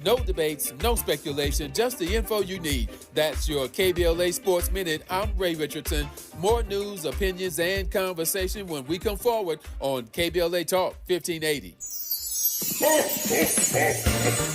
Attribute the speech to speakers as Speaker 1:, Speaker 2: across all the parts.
Speaker 1: No debates, no speculation, just the info you need. That's your KBLA Sports Minute. I'm Ray Richardson. More news, opinions, and conversation when we come forward on KBLA Talk 1580.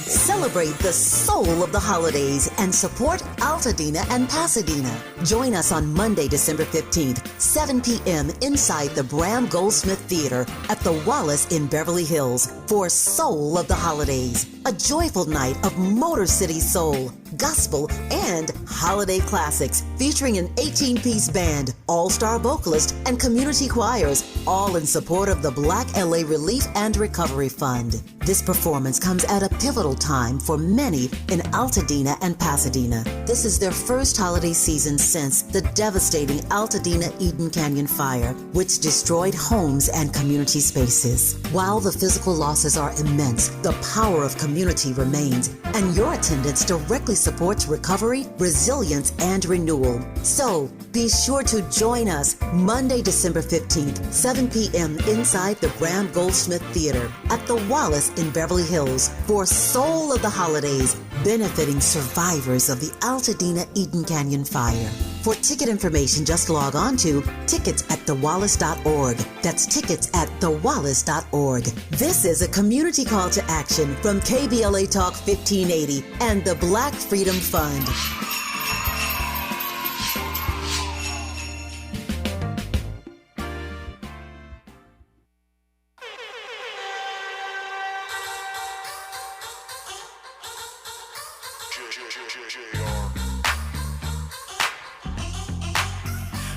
Speaker 2: Celebrate the soul of the holidays and support Altadena and Pasadena. Join us on Monday, December 15th, 7 p.m. inside the Bram Goldsmith Theater at the Wallace in Beverly Hills for Soul of the Holidays, a joyful night of Motor City soul, gospel, and holiday classics featuring an 18-piece band, all-star vocalist, and community choirs, all in support of the Black LA Relief and Recovery Fund. This performance comes at a pivotal time for many in Altadena and Pasadena. This is their first holiday season since the devastating Altadena Eden Canyon fire, which destroyed homes and community spaces. While the physical losses are immense, the power of community remains, and your attendance directly supports recovery, resilience, and renewal. So, be sure to join us Monday, December 15th, 7 p.m. inside the Bram Goldsmith Theater at the Wallace in Beverly Hills for Soul of the Holidays, benefiting survivors of the Altadena Eden Canyon fire. For ticket information, just log on to tickets@thewallace.org. That's tickets@thewallace.org. This is a community call to action from KBLA Talk 1580 and the Black Freedom Fund.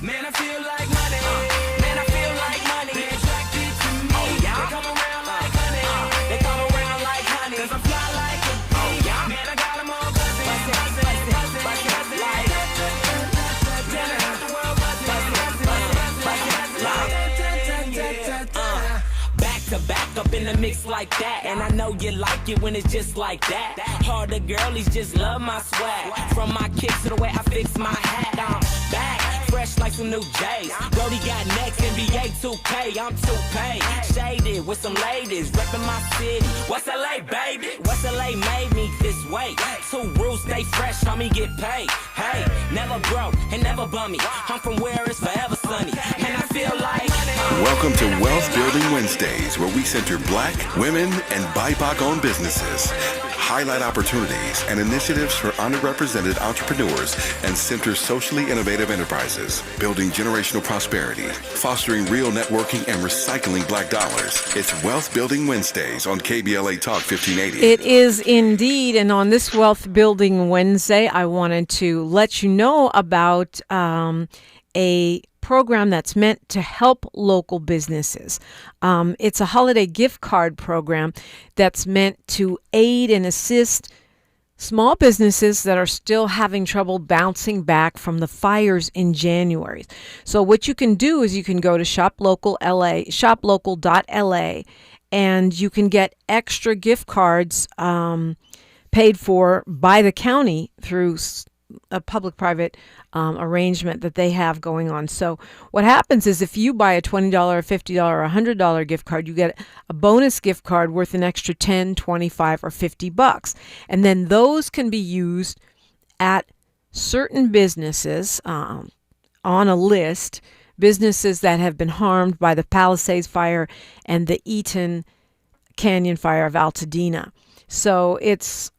Speaker 3: Man, I feel like money. Man, I feel like money. They attracted to me. Oh, yeah. They come around like honey. They come around like honey. Cause I fly like a bee. Oh, yeah. Man, I got them all buzzing. Back to back up in the mix like that. And I know you like it when it's just like that. Harder girlies just love my swag. From my kicks to the way I fix my hat. I'm back. Fresh like some new J's. Brody got next, NBA 2K, I'm 2K. Shaded with some ladies, reppin' my city. West LA, baby? West LA made me this way. Two rules, stay fresh, on me get paid. Hey, never broke and never bummy. I'm from where it's forever sunny. And I feel like
Speaker 4: welcome to Wealth Building Wednesdays, where we center Black, women, and BIPOC-owned businesses. Highlight opportunities and initiatives for underrepresented entrepreneurs and center socially innovative enterprises, building generational prosperity, fostering real networking, and recycling Black dollars. It's Wealth Building Wednesdays on KBLA Talk 1580.
Speaker 5: It is indeed. And on this Wealth Building Wednesday, I wanted to let you know about a program that's meant to help local businesses. It's a holiday gift card program that's meant to aid and assist small businesses that are still having trouble bouncing back from the fires in January. So what you can do is you can go to shoplocal.la, and you can get extra gift cards paid for by the county through a public-private arrangement that they have going on. So what happens is if you buy a $20, $50, or $100 gift card, you get a bonus gift card worth an extra $10, $25, or $50. And then those can be used at certain businesses on a list, businesses that have been harmed by the Palisades fire and the Eaton Canyon fire of Altadena. So it's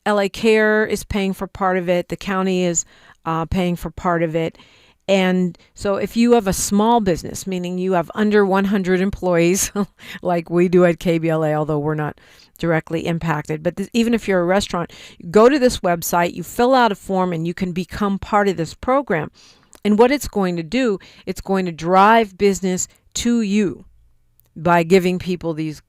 Speaker 5: LA Care is paying for part of it. The county is paying for part of it. And so if you have a small business, meaning you have under 100 employees, like we do at KBLA, although we're not directly impacted, but even if you're a restaurant, you go to this website, you fill out a form, and you can become part of this program. And what it's going to do, it's going to drive business to you by giving people these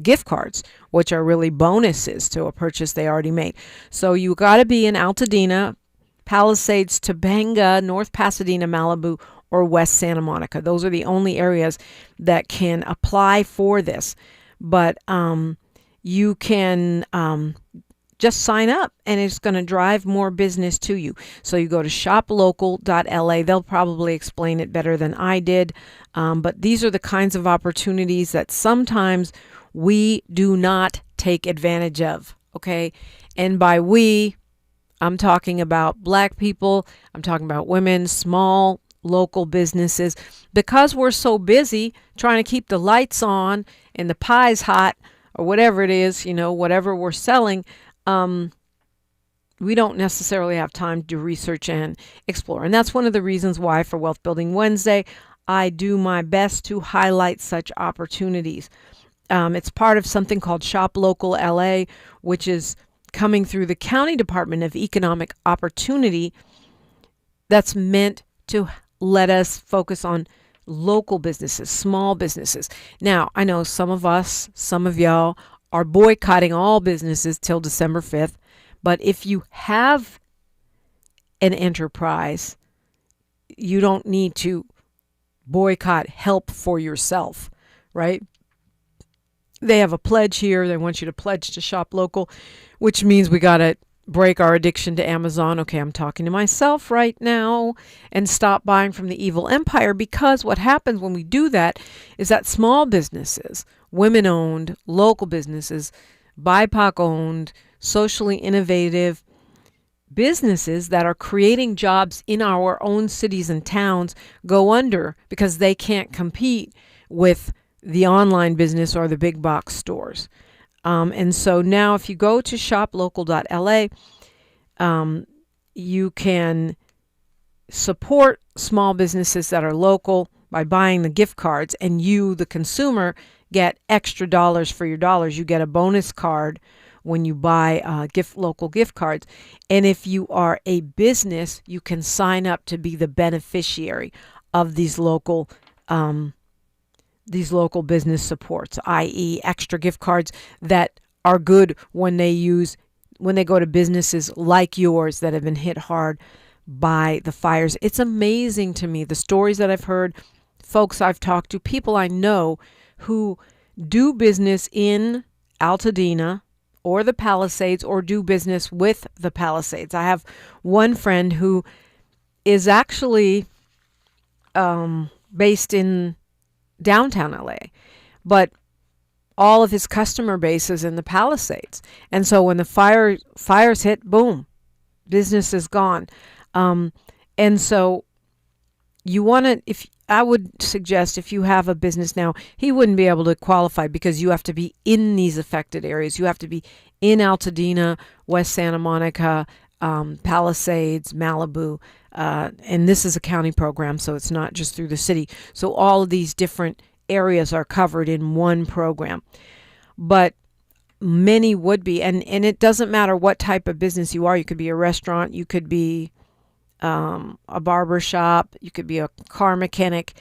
Speaker 5: gift cards, which are really bonuses to a purchase they already made. So you got to be in Altadena, Palisades, Topanga, North Pasadena, Malibu, or West Santa Monica. Those are the only areas that can apply for this. But you can just sign up, and it's going to drive more business to you. So you go to shoplocal.la. They'll probably explain it better than I did. But these are the kinds of opportunities that sometimes we do not take take advantage of. Okay. And by we, I'm talking about Black people. I'm talking about women, small local businesses. Because we're so busy trying to keep the lights on and the pie's hot or whatever it is, whatever we're selling, we don't necessarily have time to research and explore. And that's one of the reasons why for Wealth Building Wednesday, I do my best to highlight such opportunities. It's part of something called Shop Local LA, which is coming through the County Department of Economic Opportunity, that's meant to let us focus on local businesses, small businesses. Now, I know some of y'all are boycotting all businesses till December 5th, but if you have an enterprise, you don't need to boycott help for yourself, right? They have a pledge here. They want you to pledge to shop local, which means we got to break our addiction to Amazon. Okay, I'm talking to myself right now, and stop buying from the evil empire, because what happens when we do that is that small businesses, women-owned, local businesses, BIPOC-owned, socially innovative businesses that are creating jobs in our own cities and towns go under because they can't compete with the online business or the big box stores. And so now if you go to shoplocal.la, you can support small businesses that are local by buying the gift cards, and you, the consumer, get extra dollars for your dollars. You get a bonus card when you buy local gift cards. And if you are a business, you can sign up to be the beneficiary of these local business supports, i.e. extra gift cards that are good when they go to businesses like yours that have been hit hard by the fires. It's amazing to me, the stories that I've heard, folks I've talked to, people I know who do business in Altadena or the Palisades, or do business with the Palisades. I have one friend who is actually based in downtown LA, but all of his customer base is in the Palisades. And so when the fires hit, boom, business is gone. And so I would suggest if you have a business now, he wouldn't be able to qualify because you have to be in these affected areas. You have to be in Altadena, West Santa Monica, Palisades, Malibu. And this is a county program, so it's not just through the city. So all of these different areas are covered in one program. But many would be, and it doesn't matter what type of business you are. You could be a restaurant, you could be a barber shop, you could be a car mechanic,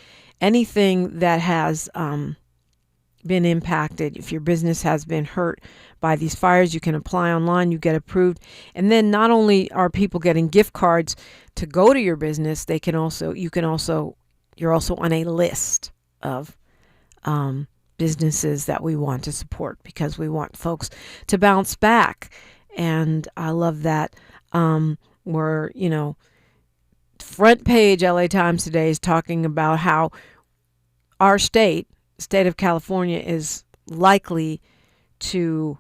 Speaker 5: anything that has been impacted. If your business has been hurt by these fires, you can apply online, you get approved. And then not only are people getting gift cards to go to your business, you're also on a list of businesses that we want to support because we want folks to bounce back. And I love that. We're, front page LA Times today is talking about how our state of California, is likely to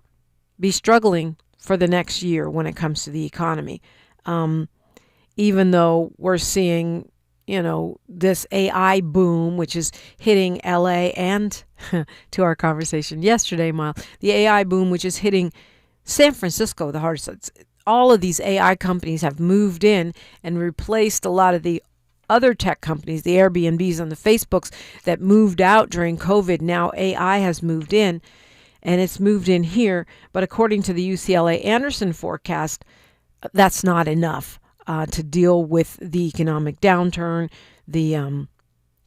Speaker 5: be struggling for the next year when it comes to the economy. Even though we're seeing, this AI boom, which is hitting LA, and to our conversation yesterday, Miles, the AI boom, which is hitting San Francisco the hardest. All of these AI companies have moved in and replaced a lot of the other tech companies, the Airbnbs and the Facebooks that moved out during COVID. Now AI has moved in, and it's moved in here. But according to the UCLA Anderson forecast, that's not enough to deal with the economic downturn, the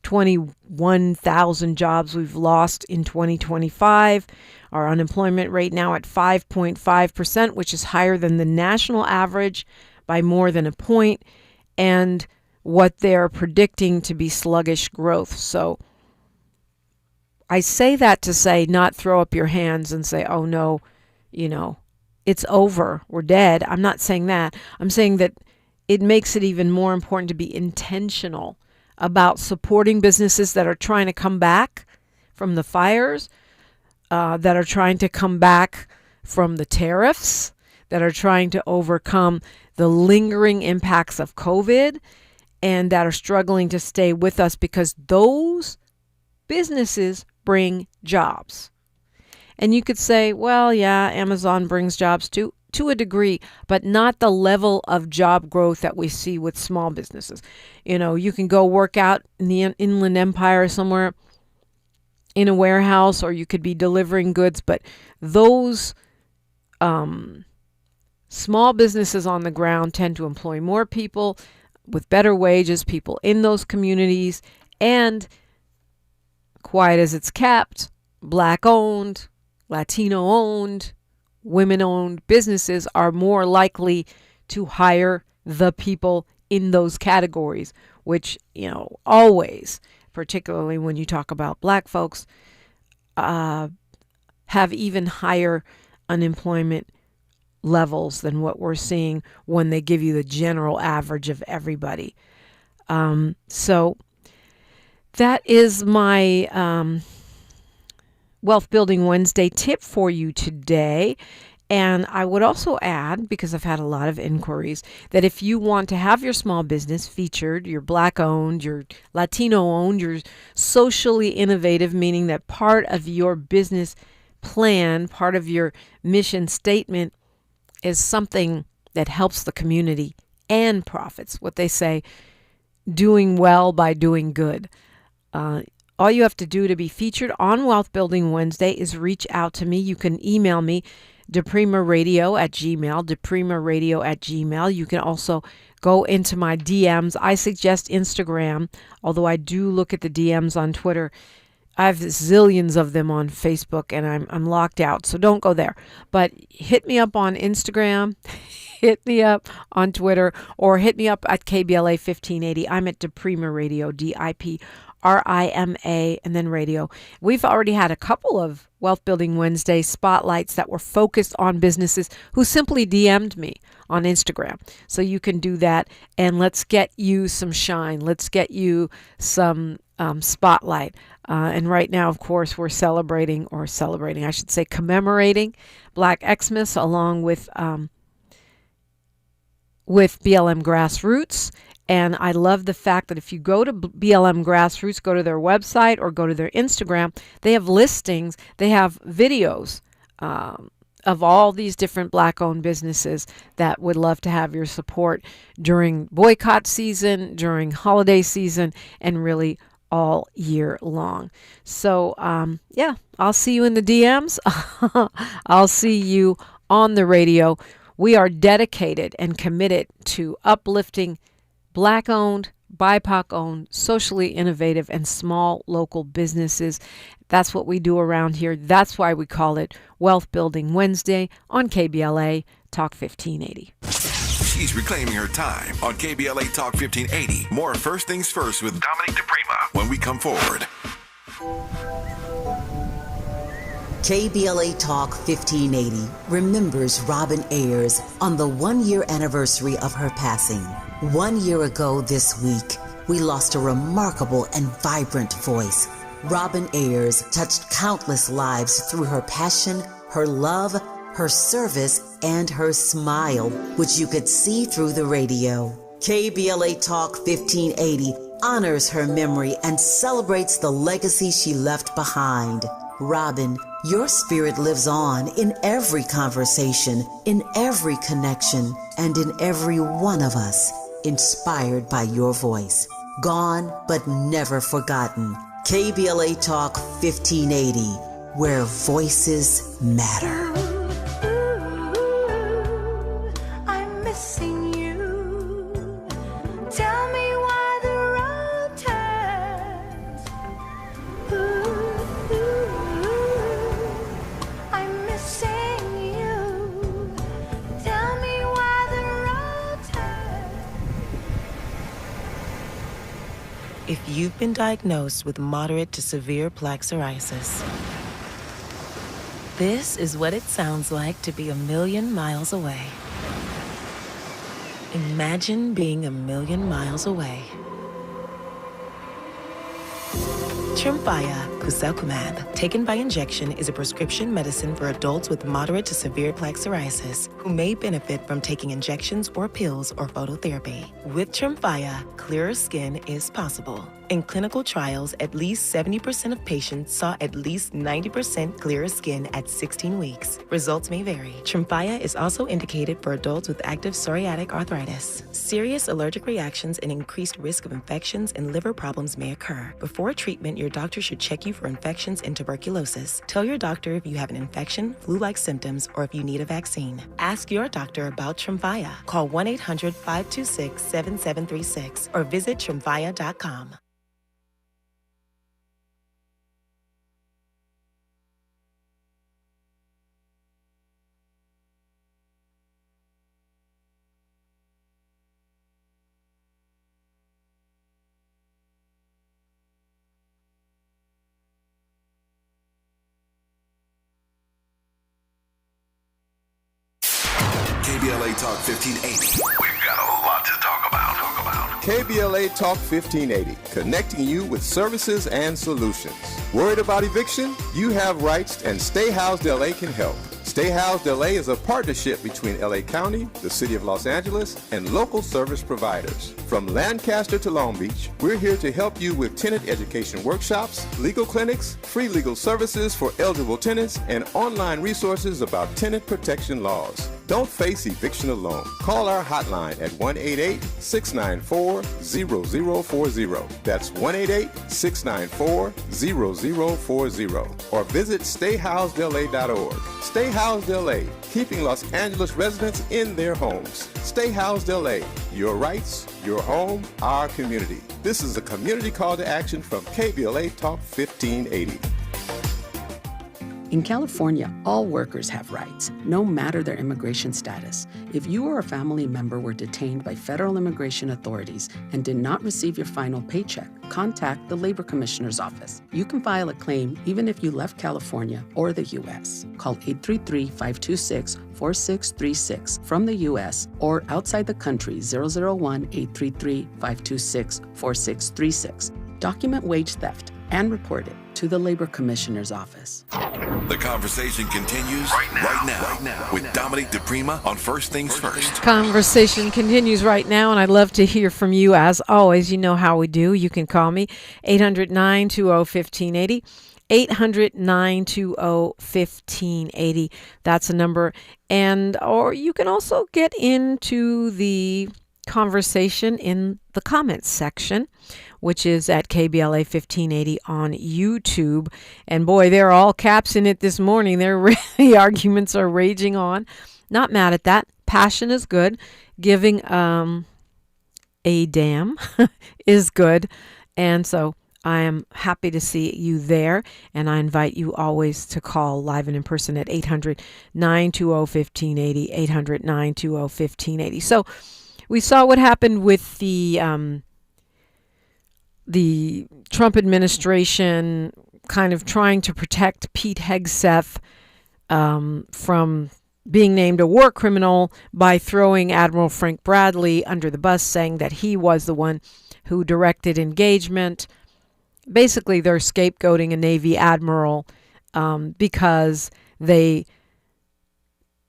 Speaker 5: 21,000 jobs we've lost in 2025. Our unemployment rate now at 5.5%, which is higher than the national average by more than a point, and what they're predicting to be sluggish growth. So I say that to say, not throw up your hands and say, oh no, it's over, we're dead. I'm not saying that. I'm saying that it makes it even more important to be intentional about supporting businesses that are trying to come back from the fires, that are trying to come back from the tariffs, that are trying to overcome the lingering impacts of COVID, and that are struggling to stay with us because those businesses bring jobs. And you could say, well, yeah, Amazon brings jobs too, to a degree, but not the level of job growth that we see with small businesses. You can go work out in the Inland Empire somewhere in a warehouse, or you could be delivering goods, but those small businesses on the ground tend to employ more people with better wages, people in those communities, and quiet as it's kept, Black-owned, Latino-owned, women-owned businesses are more likely to hire the people in those categories, which, always, particularly when you talk about Black folks, have even higher unemployment levels than what we're seeing when they give you the general average of everybody. So that is my Wealth Building Wednesday tip for you today. And I would also add, because I've had a lot of inquiries, that if you want to have your small business featured, your Black-owned, your Latino-owned, your socially innovative, meaning that part of your business plan, part of your mission statement is something that helps the community and profits. What they say, doing well by doing good. All you have to do to be featured on Wealth Building Wednesday is reach out to me. You can email me, depremaradio@gmail.com, depremaradio@gmail.com. You can also go into my DMs. I suggest Instagram, although I do look at the DMs on Twitter. I have zillions of them on Facebook, and I'm locked out, so don't go there. But hit me up on Instagram, hit me up on Twitter, or hit me up at KBLA 1580. I'm at Deprima Radio, DIPRIMA, and then radio. We've already had a couple of Wealth Building Wednesday spotlights that were focused on businesses who simply DM'd me on Instagram. So you can do that, and let's get you some shine. Let's get you some spotlight. And right now, of course, we're commemorating Black Xmas along with BLM Grassroots. And I love the fact that if you go to BLM Grassroots, go to their website or go to their Instagram, they have listings, they have videos of all these different Black-owned businesses that would love to have your support during boycott season, during holiday season, and really all year long. So, I'll see you in the DMs. I'll see you on the radio. We are dedicated and committed to uplifting Black-owned, BIPOC-owned, socially innovative, and small local businesses. That's what we do around here. That's why we call it Wealth Building Wednesday on KBLA Talk 1580.
Speaker 4: She's reclaiming her time on KBLA Talk 1580. More First Things First with Dominique DePrima when we come forward.
Speaker 2: KBLA Talk 1580 remembers Robin Ayers on the 1-year anniversary of her passing. 1 year ago this week, we lost a remarkable and vibrant voice. Robin Ayers touched countless lives through her passion, her love, her service, and her smile, which you could see through the radio. KBLA Talk 1580 honors her memory and celebrates the legacy she left behind. Robin, your spirit lives on in every conversation, in every connection, and in every one of us, inspired by your voice. Gone but never forgotten. KBLA Talk 1580, where voices matter.
Speaker 6: I'm missing you. Tell me why the road turns. I'm missing you. Tell me why the road turns.
Speaker 7: If you've been diagnosed with moderate to severe plaque psoriasis, this is what it sounds like to be 1,000,000 miles away. Imagine being 1,000,000 miles away. Tremfya, guselkumab, taken by injection, is a prescription medicine for adults with moderate to severe plaque psoriasis who may benefit from taking injections or pills or phototherapy. With Tremfya, clearer skin is possible. In clinical trials, at least 70% of patients saw at least 90% clearer skin at 16 weeks. Results may vary. Tremfya is also indicated for adults with active psoriatic arthritis. Serious allergic reactions and increased risk of infections and liver problems may occur. Before treatment, your doctor should check you for infections and tuberculosis. Tell your doctor if you have an infection, flu-like symptoms, or if you need a vaccine. Ask your doctor about Tremfya. Call 1-800-526-7736 or visit tremfya.com.
Speaker 4: KBLA Talk 1580. We've got a lot to talk about.
Speaker 8: KBLA Talk 1580, connecting you with services and solutions. Worried about eviction? You have rights, and Stay Housed LA can help. Stay Housed LA is a partnership between LA County, the City of Los Angeles, and local service providers. From Lancaster to Long Beach, we're here to help you with tenant education workshops, legal clinics, free legal services for eligible tenants, and online resources about tenant protection laws. Don't face eviction alone. Call our hotline at 1-888-694-0040. That's 1-888-694-0040. Or visit stayhousedla.org. Stay Housed LA, keeping Los Angeles residents in their homes. Stay Housed LA, your rights, your home, our community. This is a community call to action from KBLA Talk 1580.
Speaker 9: In California, all workers have rights, no matter their immigration status. If you or a family member were detained by federal immigration authorities and did not receive your final paycheck, contact the Labor Commissioner's office. You can file a claim even if you left California or the U.S. Call 833-526-4636 from the U.S. or outside the country 001-833-526-4636. Document wage theft and report it to the Labor Commissioner's office.
Speaker 4: The conversation continues right now with Dominique DePrima on First Things First.
Speaker 5: Conversation continues right now, and I'd love to hear from you. As always, you know how we do. You can call me 800-920-1580. 800-920-1580. That's a number. Or you can also get into the conversation in the comments section, which is at KBLA 1580 on YouTube. And boy, they're all caps in it this morning. The arguments are raging on. Not mad at that. Passion is good. Giving a damn is good. And so I am happy to see you there. And I invite you always to call live and in person at 800-920-1580, 800-920-1580. So we saw what happened with the Trump administration kind of trying to protect Pete Hegseth from being named a war criminal by throwing Admiral Frank Bradley under the bus, saying that he was the one who directed engagement. Basically, they're scapegoating a Navy admiral because they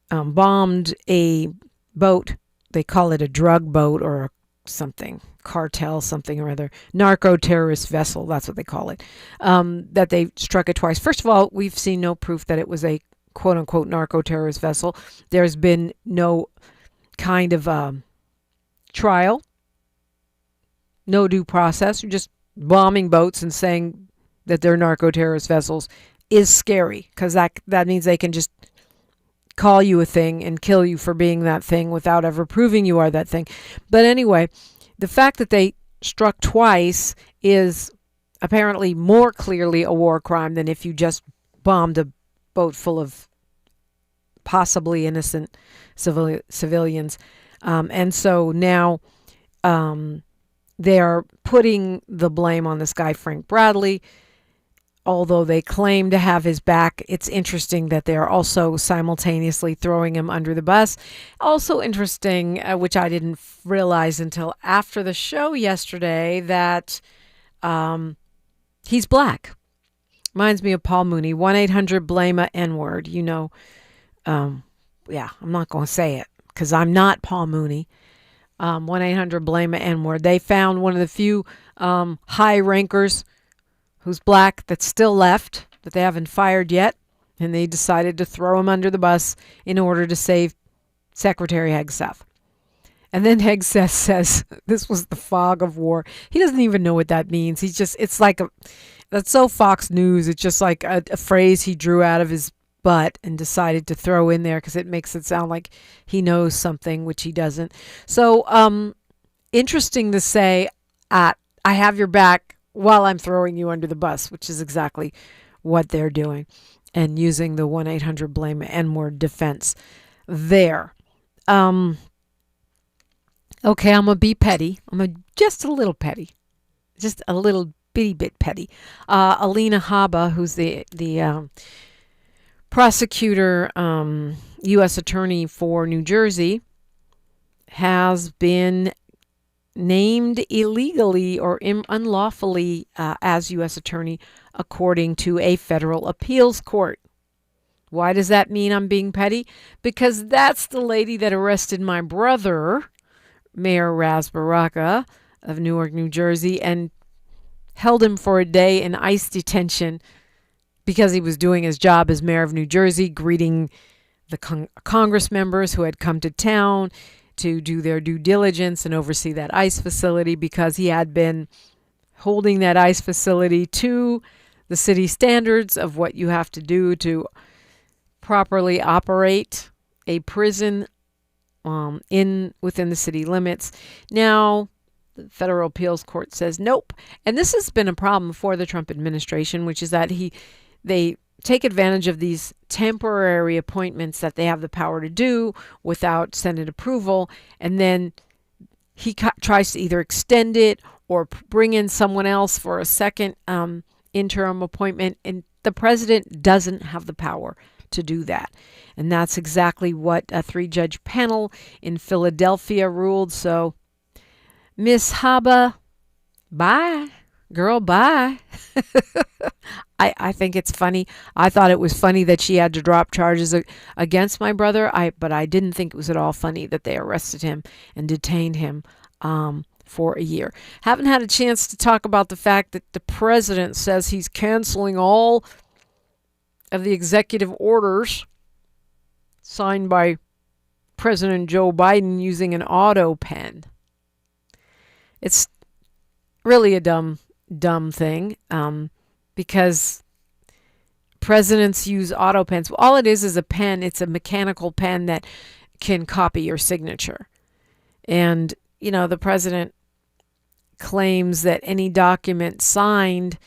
Speaker 5: bombed a boat. They call it a drug boat or something, cartel, something or other, narco-terrorist vessel, that's what they call it, that they struck it twice. First of all, we've seen no proof that it was a quote-unquote narco-terrorist vessel. There's been no kind of trial, no due process. You're just bombing boats and saying that they're narco-terrorist vessels is scary, because that means they can just call you a thing and kill you for being that thing without ever proving you are that thing. But anyway, the fact that they struck twice is apparently more clearly a war crime than if you just bombed a boat full of possibly innocent civilians. And so now they are putting the blame on this guy, Frank Bradley. Although they claim to have his back, it's interesting that they're also simultaneously throwing him under the bus. Also interesting, which I didn't realize until after the show yesterday, that He's black. Reminds me of Paul Mooney. 1-800-BLAME-A-N-word. You know, yeah, I'm not going to say it because I'm not Paul Mooney. 1-800-BLAME-A-N-word. They found one of the few high rankers who's black that's still left that they haven't fired yet, and they decided to throw him under the bus in order to save Secretary Hegseth. And then Hegseth says this was the fog of war. He doesn't even know what that means. It's like that's so Fox News. It's just like a phrase he drew out of his butt and decided to throw in there because it makes it sound like he knows something, which he doesn't. So, interesting to say, I have your back while I'm throwing you under the bus, which is exactly what they're doing, and using the 1-800-BLAME-N-word defense there. Okay, I'm going to be petty. Just a little petty. Just a little bitty bit petty. Alina Habba, who's the prosecutor, U.S. attorney for New Jersey, has been named illegally or unlawfully as U.S. attorney according to a federal appeals court. Why does that mean I'm being petty? Because that's the lady that arrested my brother, Mayor Raz Baraka of Newark, New Jersey, and held him for a day in ICE detention because he was doing his job as mayor of New Jersey, greeting the Congress members who had come to town to do their due diligence and oversee that ICE facility, because he had been holding that ICE facility to the city standards of what you have to do to properly operate a prison within the city limits. Now, the federal appeals court says nope. And this has been a problem for the Trump administration, which is that they take advantage of these temporary appointments that they have the power to do without Senate approval, and then he tries to either extend it or bring in someone else for a second interim appointment, and the president doesn't have the power to do that. And that's exactly what a 3-judge panel in Philadelphia ruled. So, Miss Habba, bye. Girl, bye. I think it's funny. I thought it was funny that she had to drop charges against my brother, but I didn't think it was at all funny that they arrested him and detained him for a year. Haven't had a chance to talk about the fact that the president says he's canceling all of the executive orders signed by President Joe Biden using an auto pen. It's really a dumb thing, because presidents use auto pens. All it is a pen. It's a mechanical pen that can copy your signature. And, you know, the president claims that any document signed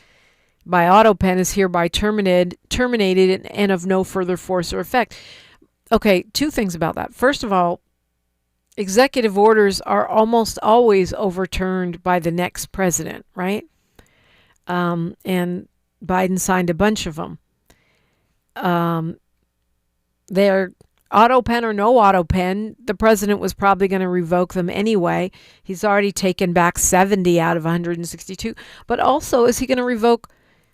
Speaker 5: by auto pen is hereby terminated and of no further force or effect. Okay, 2 things about that. First of all, executive orders are almost always overturned by the next president, right? And Biden signed a bunch of them. They're auto pen or no auto pen, the president was probably going to revoke them anyway. He's already taken back 70 out of 162. But also, is he going to revoke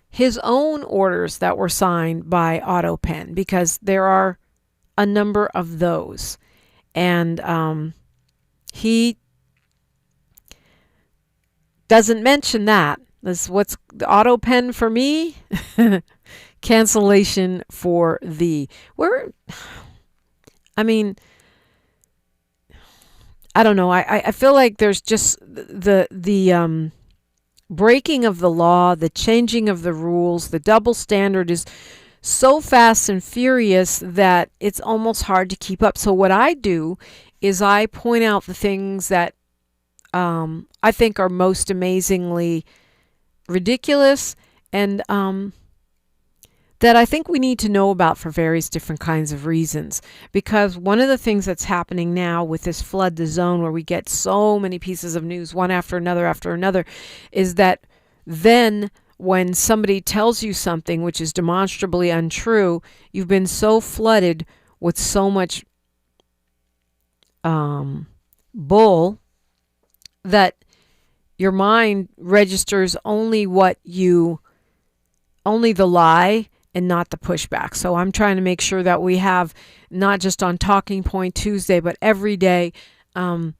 Speaker 5: his own orders that were signed by auto pen? Because there are a number of those. And he doesn't mention that. What's the auto pen for me? Cancellation for thee. I don't know. I feel like there's just the breaking of the law, the changing of the rules, the double standard is so fast and furious that it's almost hard to keep up. So what I do is I point out the things that I think are most amazingly ridiculous and that I think we need to know about for various different kinds of reasons. Because one of the things that's happening now with this flood the zone, where we get so many pieces of news, one after another, is that then when somebody tells you something which is demonstrably untrue, you've been so flooded with so much bull that your mind registers only what you only the lie and not the pushback. So I'm trying to make sure that we have, not just on Talking Point Tuesday, but every day, the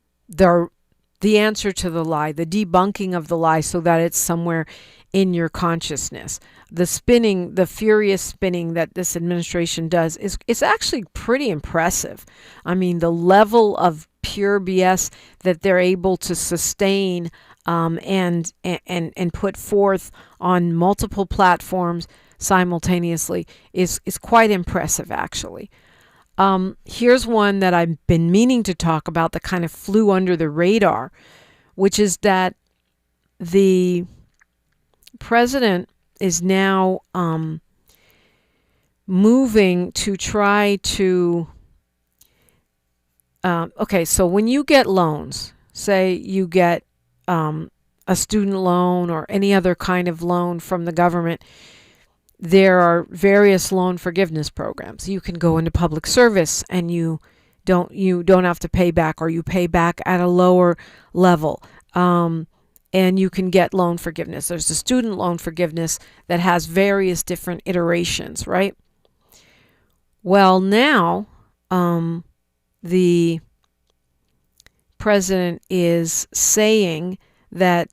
Speaker 5: answer to the lie, the debunking of the lie, so that it's somewhere in your consciousness. The spinning, the furious spinning that this administration does is actually pretty impressive. I mean, the level of pure BS that they're able to sustain and put forth on multiple platforms simultaneously is quite impressive, actually. Here's one that I've been meaning to talk about that kind of flew under the radar, which is that the president is now moving to try to... okay, so when you get loans, say you get a student loan or any other kind of loan from the government, there are various loan forgiveness programs. You can go into public service and you don't have to pay back, or you pay back at a lower level. And you can get loan forgiveness. There's the student loan forgiveness that has various different iterations, right? Well, now the president is saying that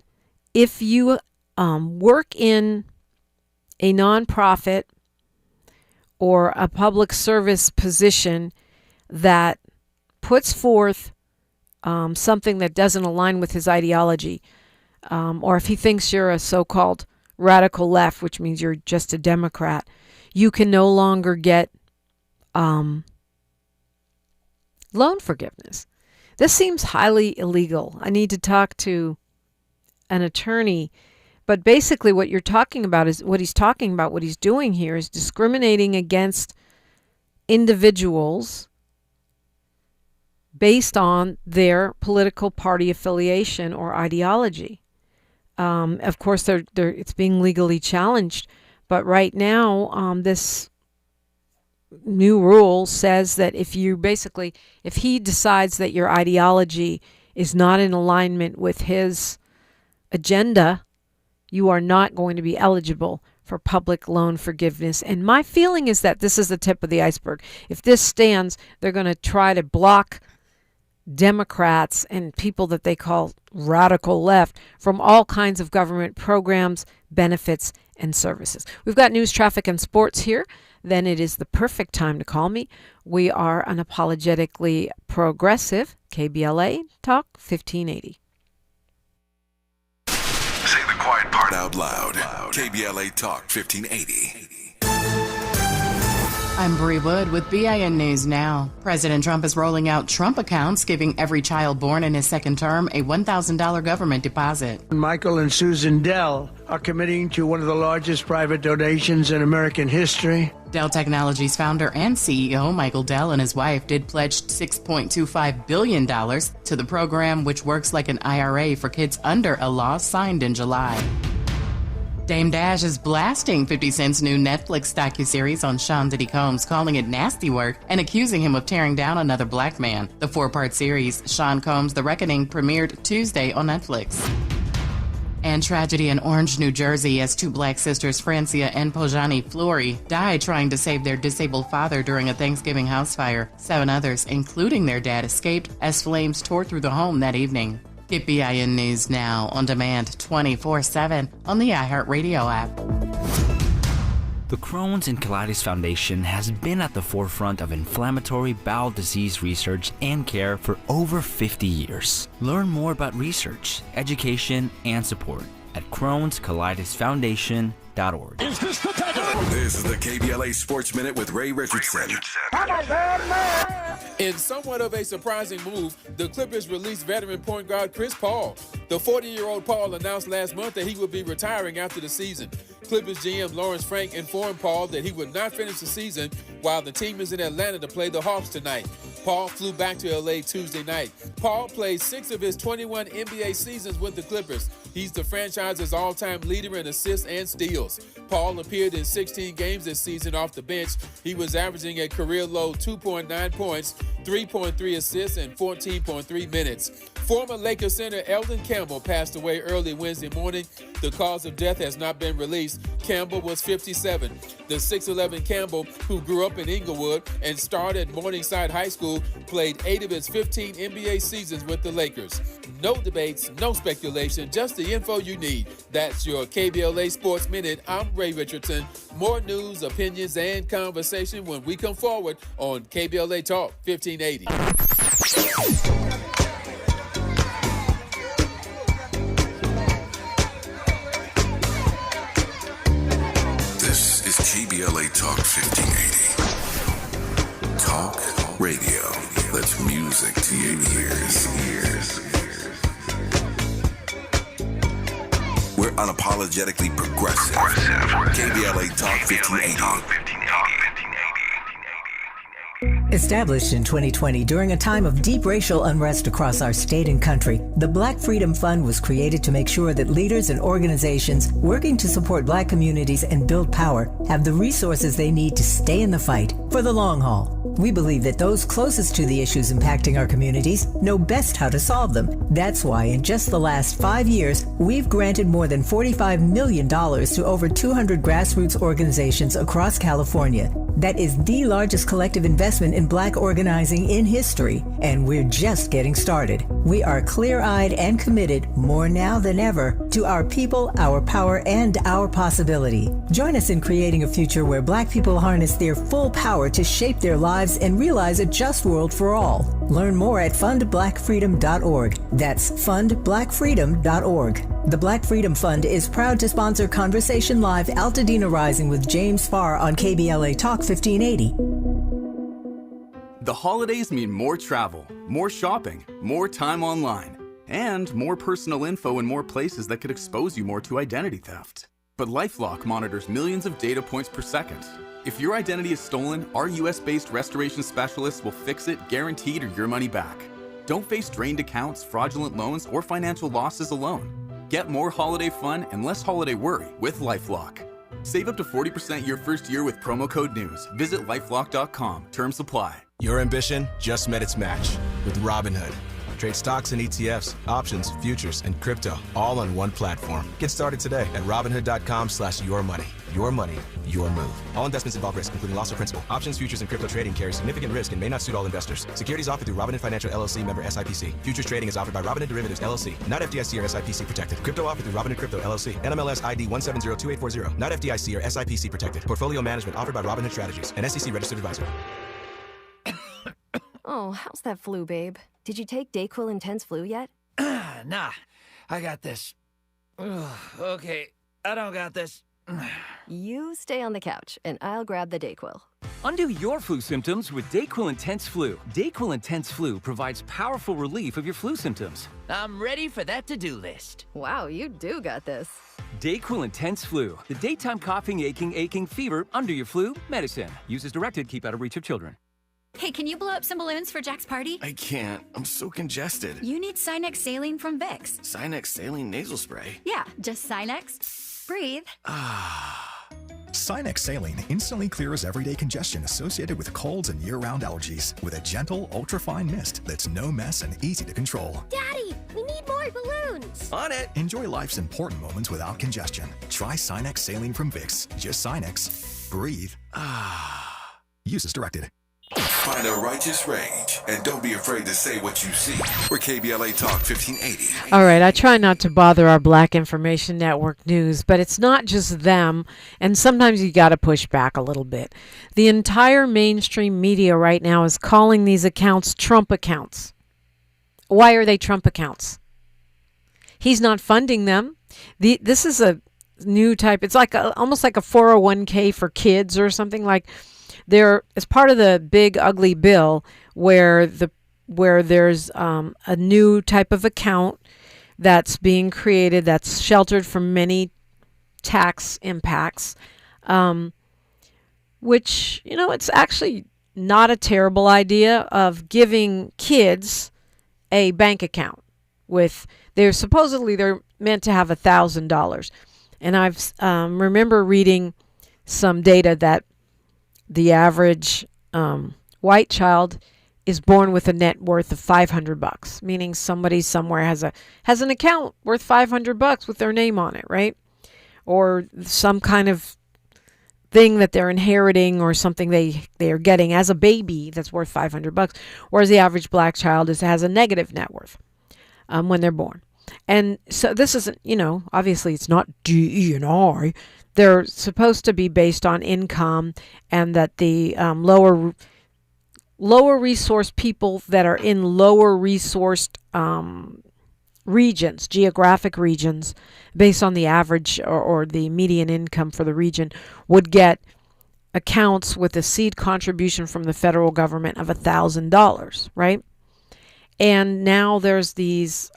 Speaker 5: if you work in a nonprofit or a public service position that puts forth something that doesn't align with his ideology, or if he thinks you're a so-called radical left, which means you're just a Democrat, you can no longer get loan forgiveness. This seems highly illegal. I need to talk to an attorney. But basically what he's talking about, what he's doing here is discriminating against individuals based on their political party affiliation or ideology. Of course, it's being legally challenged. But right now, this new rule says that if he decides that your ideology is not in alignment with his agenda, you are not going to be eligible for public loan forgiveness. And my feeling is that this is the tip of the iceberg. If this stands, they're going to try to block Democrats and people that they call radical left from all kinds of government programs, benefits, and services. We've got news, traffic, and sports here. Then it is the perfect time to call me. We are unapologetically progressive. KBLA Talk 1580.
Speaker 4: Say the quiet part out loud. KBLA Talk 1580.
Speaker 10: I'm Bree Wood with BIN News Now. President Trump is rolling out Trump accounts, giving every child born in his second term a $1,000 government deposit.
Speaker 11: Michael and Susan Dell are committing to one of the largest private donations in American history.
Speaker 10: Dell Technologies founder and CEO Michael Dell and his wife did pledge $6.25 billion to the program, which works like an IRA for kids under a law signed in July. Dame Dash is blasting 50 Cent's new Netflix docuseries on Sean Diddy Combs, calling it nasty work and accusing him of tearing down another black man. The 4-part series, Sean Combs: The Reckoning, premiered Tuesday on Netflix. And tragedy in Orange, New Jersey, as 2 black sisters, Francia and Pojani Flory, died trying to save their disabled father during a Thanksgiving house fire. 7 others, including their dad, escaped as flames tore through the home that evening. Get BIN News Now on demand 24/7 on the iHeartRadio app.
Speaker 12: The Crohn's and Colitis Foundation has been at the forefront of inflammatory bowel disease research and care for over 50 years. Learn more about research, education, and support at Crohn'sColitisFoundation.org.
Speaker 4: This is the KBLA Sports Minute with Ray Richardson.
Speaker 1: In somewhat of a surprising move, the Clippers released veteran point guard Chris Paul. The 40-year-old Paul announced last month that he would be retiring after the season. Clippers GM Lawrence Frank informed Paul that he would not finish the season while the team is in Atlanta to play the Hawks tonight. Paul flew back to LA Tuesday night. Paul played 6 of his 21 NBA seasons with the Clippers. He's the franchise's all-time leader in assists and steals. Paul appeared in 16 games this season off the bench. He was averaging a career-low 2.9 points, 3.3 assists, and 14.3 minutes. Former Lakers center Eldon Campbell passed away early Wednesday morning. The cause of death has not been released. Campbell was 57. The 6'11 Campbell, who grew up in Inglewood and started at Morningside High School, played 8 of his 15 NBA seasons with the Lakers. No debates, no speculation, just the info you need. That's your KBLA Sports Minute. I'm Ray Richardson. More news, opinions, and conversation when we come forward on KBLA Talk 1580.
Speaker 4: This is KBLA Talk 1580. Talk radio. That's music to your ears. We're unapologetically progressive. KBLA Talk 1580.
Speaker 13: Established in 2020 during a time of deep racial unrest across our state and country, the Black Freedom Fund was created to make sure that leaders and organizations working to support Black communities and build power have the resources they need to stay in the fight for the long haul. We believe that those closest to the issues impacting our communities know best how to solve them. That's why in just the last 5 years, we've granted more than $45 million to over 200 grassroots organizations across California. That is the largest collective investment in Black organizing in history, and we're just getting started. We are clear-eyed and committed, more now than ever, to our people, our power, and our possibility. Join us in creating a future where Black people harness their full power to shape their lives and realize a just world for all. Learn more at fundblackfreedom.org. That's fundblackfreedom.org. The Black Freedom Fund is proud to sponsor Conversation Live Altadena Rising with James Farr on KBLA Talk 1580.
Speaker 14: The holidays mean more travel, more shopping, more time online, and more personal info in more places that could expose you more to identity theft. But LifeLock monitors millions of data points per second. If your identity is stolen, our US-based restoration specialists will fix it, guaranteed, or your money back. Don't face drained accounts, fraudulent loans, or financial losses alone. Get more holiday fun and less holiday worry with LifeLock. Save up to 40% your first year with promo code NEWS. Visit lifelock.com. Terms apply.
Speaker 15: Your ambition just met its match with Robinhood. Trade stocks and ETFs, options, futures, and crypto all on one platform. Get started today at Robinhood.com/yourmoney. Your money, your move. All investments involve risk, including loss of principal. Options, futures, and crypto trading carry significant risk and may not suit all investors. Securities offered through Robinhood Financial LLC, member SIPC. Futures trading is offered by Robinhood Derivatives LLC, not FDIC or SIPC protected. Crypto offered through Robinhood Crypto LLC, NMLS ID 1702840, not FDIC or SIPC protected. Portfolio management offered by Robinhood Strategies, an SEC registered advisor.
Speaker 16: Oh, how's that flu, babe? Did you take Dayquil Intense Flu yet?
Speaker 17: Nah, I got this. Ugh, okay, I don't got this.
Speaker 16: You stay on the couch, and I'll grab the Dayquil.
Speaker 18: Undo your flu symptoms with Dayquil Intense Flu. Dayquil Intense Flu provides powerful relief of your flu symptoms.
Speaker 17: I'm ready for that to-do list.
Speaker 16: Wow, you do got this.
Speaker 18: Dayquil Intense Flu, the daytime coughing, aching, fever, under your flu medicine. Use as directed, keep out of reach of children.
Speaker 19: Hey, can you blow up some balloons for Jack's party?
Speaker 15: I can't. I'm so congested.
Speaker 19: You need Sinex Saline from Vicks.
Speaker 15: Sinex Saline Nasal Spray?
Speaker 19: Yeah, just Sinex. Breathe.
Speaker 20: Sinex Saline instantly clears everyday congestion associated with colds and year-round allergies with a gentle, ultra-fine mist that's no mess and easy to control.
Speaker 6: Daddy, we need more balloons.
Speaker 15: On it.
Speaker 20: Enjoy life's important moments without congestion. Try Sinex Saline from Vicks. Just Sinex. Breathe. Use as directed.
Speaker 4: Find a righteous rage and don't be afraid to say what you see. We're KBLA Talk 1580.
Speaker 5: All right, I try not to bother our Black Information Network news, but it's not just them, and sometimes you got to push back a little bit. The entire mainstream media right now is calling these accounts Trump accounts. Why are they Trump accounts? He's not funding them. This is a new type. It's like almost like a 401k for kids or something like. There is part of the big ugly bill where there's a new type of account that's being created that's sheltered from many tax impacts, which, it's actually not a terrible idea of giving kids a bank account they're meant to have $1,000. And I've remember reading some data that the average white child is born with a net worth of $500, meaning somebody somewhere has an account worth $500 with their name on it, right? Or some kind of thing that they're inheriting or something they are getting as a baby that's worth $500, whereas the average black child has a negative net worth when they're born. And so this isn't, obviously it's not DE&I. They're supposed to be based on income, and that the lower resource people that are in lower resourced regions, geographic regions, based on the average or the median income for the region, would get accounts with a seed contribution from the federal government of $1,000, right? And now there's these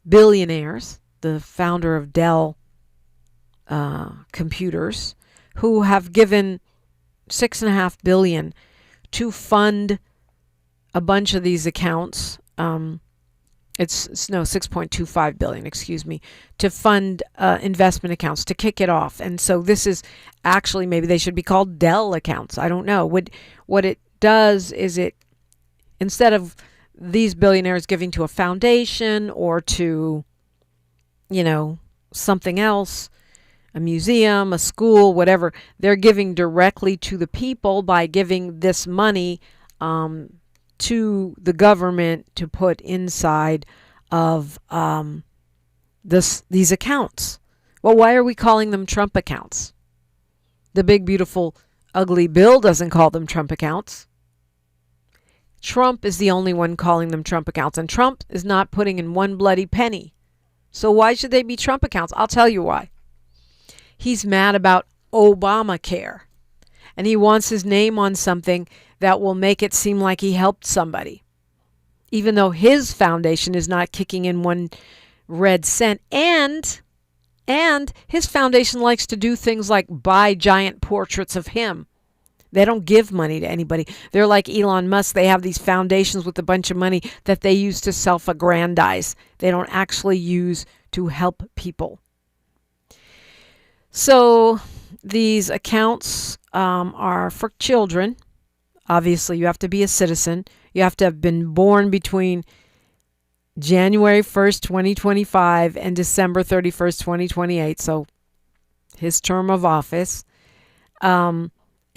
Speaker 5: billionaires, the founder of Dell computers, who have given $6.5 billion to fund a bunch of these accounts. It's 6.25 billion, to fund investment accounts, to kick it off. And so this is actually, maybe they should be called Dell accounts. I don't know. What it does is it, instead of these billionaires giving to a foundation or to, something else, a museum, a school, whatever, they're giving directly to the people by giving this money to the government to put inside of these accounts. Well, why are we calling them Trump accounts? The big, beautiful, ugly bill doesn't call them Trump accounts. Trump is the only one calling them Trump accounts, and Trump is not putting in one bloody penny. So why should they be Trump accounts? I'll tell you why. He's mad about Obamacare, and he wants his name on something that will make it seem like he helped somebody, even though his foundation is not kicking in one red cent. And his foundation likes to do things like buy giant portraits of him. They don't give money to anybody. They're like Elon Musk. They have these foundations with a bunch of money that they use to self-aggrandize. They don't actually use to help people. So these accounts are for children. Obviously, you have to be a citizen. You have to have been born between January 1st, 2025 and December 31st, 2028. So his term of office.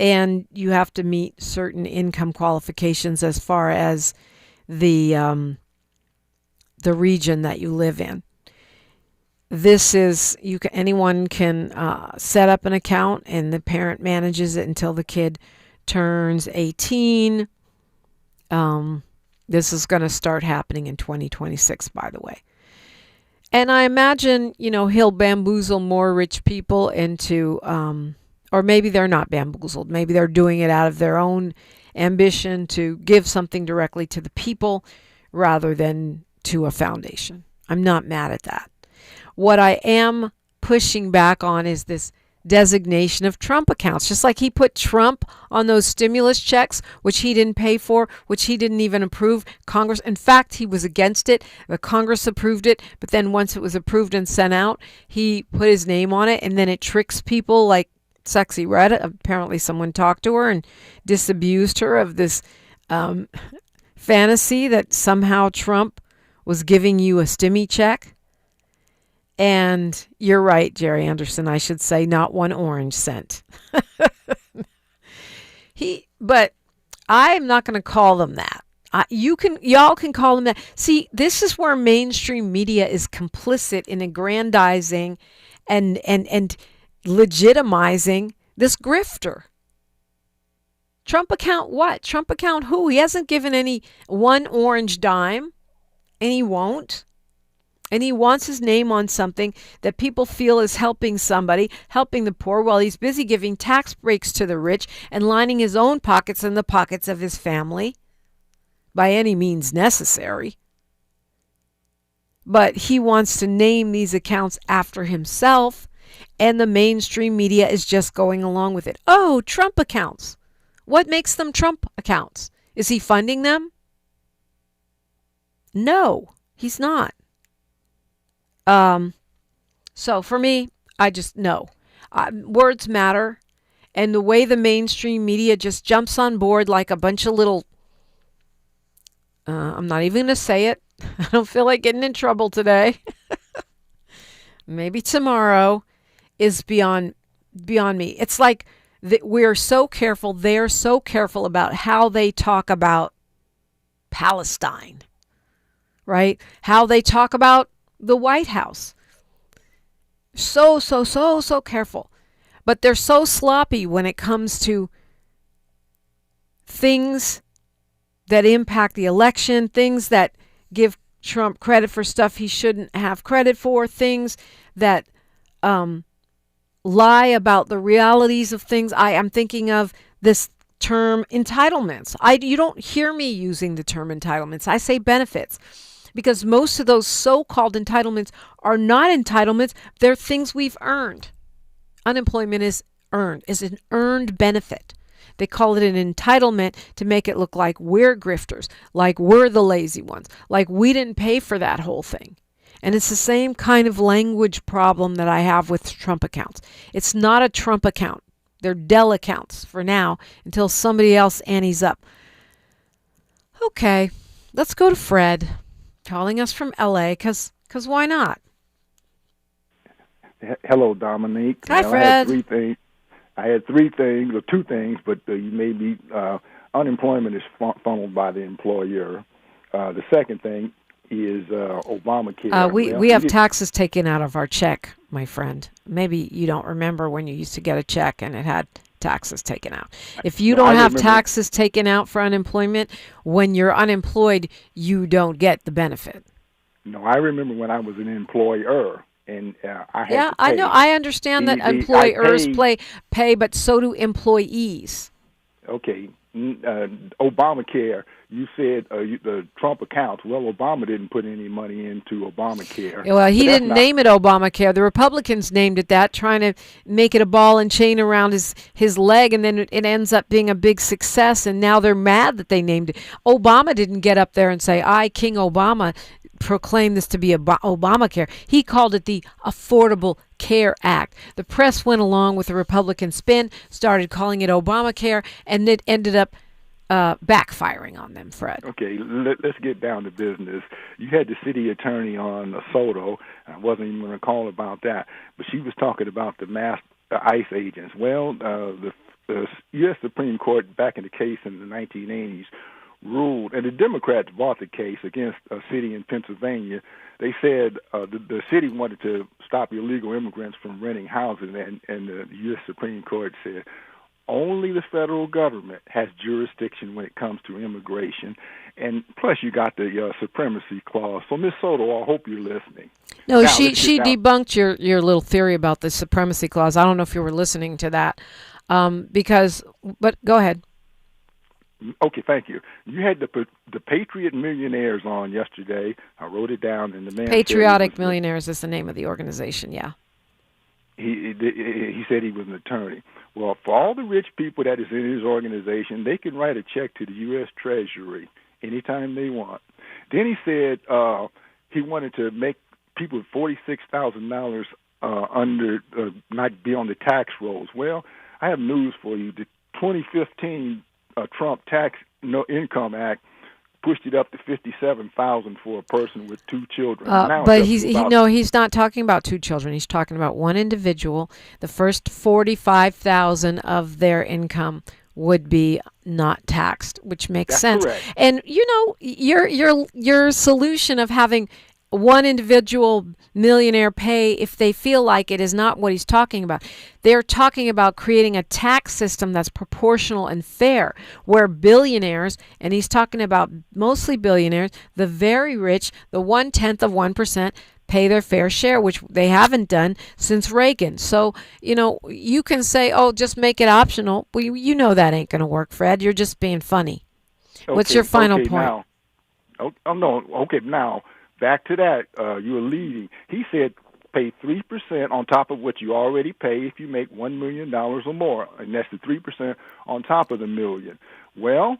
Speaker 5: And you have to meet certain income qualifications as far as the region that you live in. This is, anyone can set up an account, and the parent manages it until the kid turns 18. This is going to start happening in 2026, by the way. And I imagine, he'll bamboozle more rich people into, or maybe they're not bamboozled. Maybe they're doing it out of their own ambition to give something directly to the people rather than to a foundation. I'm not mad at that. What I am pushing back on is this designation of Trump accounts. Just like he put Trump on those stimulus checks, which he didn't pay for, which he didn't even approve. Congress, in fact, he was against it. The Congress approved it, but then once it was approved and sent out, he put his name on it, and then it tricks people like Sexy Red. Apparently someone talked to her and disabused her of this fantasy that somehow Trump was giving you a stimmy check. And you're right, Jerry Anderson, I should say, not one orange cent. But I'm not going to call them that. Y'all can call them that. See, this is where mainstream media is complicit in aggrandizing and legitimizing this grifter. Trump account what? Trump account who? He hasn't given any one orange dime, and he won't. And he wants his name on something that people feel is helping somebody, helping the poor, while he's busy giving tax breaks to the rich and lining his own pockets and the pockets of his family by any means necessary. But he wants to name these accounts after himself, and the mainstream media is just going along with it. Oh, Trump accounts. What makes them Trump accounts? Is he funding them? No, he's not. So for me, I just no. Words matter. And the way the mainstream media just jumps on board like a bunch of little, I'm not even going to say it. I don't feel like getting in trouble today. Maybe tomorrow is beyond me. It's like we're so careful. They're so careful about how they talk about Palestine, right? How they talk about the White House. So careful. But they're so sloppy when it comes to things that impact the election, things that give Trump credit for stuff he shouldn't have credit for, things that lie about the realities of things. I'm thinking of this term entitlements. You don't hear me using the term entitlements. I say benefits. Because most of those so-called entitlements are not entitlements. They're things we've earned. Unemployment is an earned benefit. They call it an entitlement to make it look like we're grifters, like we're the lazy ones, like we didn't pay for that whole thing. And it's the same kind of language problem that I have with Trump accounts. It's not a Trump account. They're Dell accounts for now until somebody else antes up. Okay, let's go to Fred, calling us from LA, because why not?
Speaker 21: Hello, Dominique.
Speaker 5: Hi, Fred.
Speaker 21: I had three things, or two things, but you may be, unemployment is funneled by the employer. The second thing is Obamacare.
Speaker 5: We have taxes taken out of our check, my friend. Maybe you don't remember when you used to get a check and it had taxes taken out. If you don't have taxes taken out for unemployment, when you're unemployed, you don't get the benefit.
Speaker 21: No, I remember when I was an employer. And I had to pay.
Speaker 5: I know. I understand that employers pay, but so do employees.
Speaker 21: Okay. Obamacare, you said the Trump accounts. Well, Obama didn't put any money into Obamacare.
Speaker 5: Well, he didn't name it Obamacare. The Republicans named it that, trying to make it a ball and chain around his leg, and then it ends up being a big success, and now they're mad that they named it. Obama didn't get up there and say, I, King Obama, proclaim this to be Obamacare. He called it the Affordable Care Act. The press went along with the Republican spin, started calling it Obamacare, and it ended up backfiring on them, Fred.
Speaker 21: Okay, let's get down to business. You had the city attorney on Soto. I wasn't even going to call about that, but she was talking about the mass ICE agents. Well, the U.S. Supreme Court, back in the case in the 1980s, ruled, and the Democrats bought the case against a city in Pennsylvania. They said the city wanted to stop illegal immigrants from renting houses, and the U.S. Supreme Court said only the federal government has jurisdiction when it comes to immigration. And plus, you got the supremacy clause. So, Ms. Soto, I hope you're listening.
Speaker 5: No, she debunked your little theory about the supremacy clause. I don't know if you were listening to that, but go ahead.
Speaker 21: Okay, thank you. You had the Patriot Millionaires on yesterday. I wrote it down, and the man
Speaker 5: Patriotic Millionaires is the name of the organization. Yeah.
Speaker 21: He said he was an attorney. Well, for all the rich people that is in his organization, they can write a check to the U.S. Treasury anytime they want. Then he said he wanted to make people with $46,000 under not be on the tax rolls. Well, I have news for you. The 2015 Trump Income Act pushed it up to $57,000 for a person with two children.
Speaker 5: But he's not talking about two children. He's talking about one individual. The first $45,000 of their income would be not taxed, which makes sense.
Speaker 21: Correct.
Speaker 5: And your solution of having one individual millionaire pay if they feel like it is not what he's talking about. They're talking about creating a tax system that's proportional and fair, where billionaires, and he's talking about mostly billionaires, the very rich, the 0.1%, pay their fair share, which they haven't done since Reagan. So, you can say, oh, just make it optional. Well, you know that ain't going to work, Fred. You're just being funny. Okay, what's your final point?
Speaker 21: Now, back to that, you're leading. He said pay 3% on top of what you already pay if you make $1 million or more, and that's the 3% on top of the million. Well,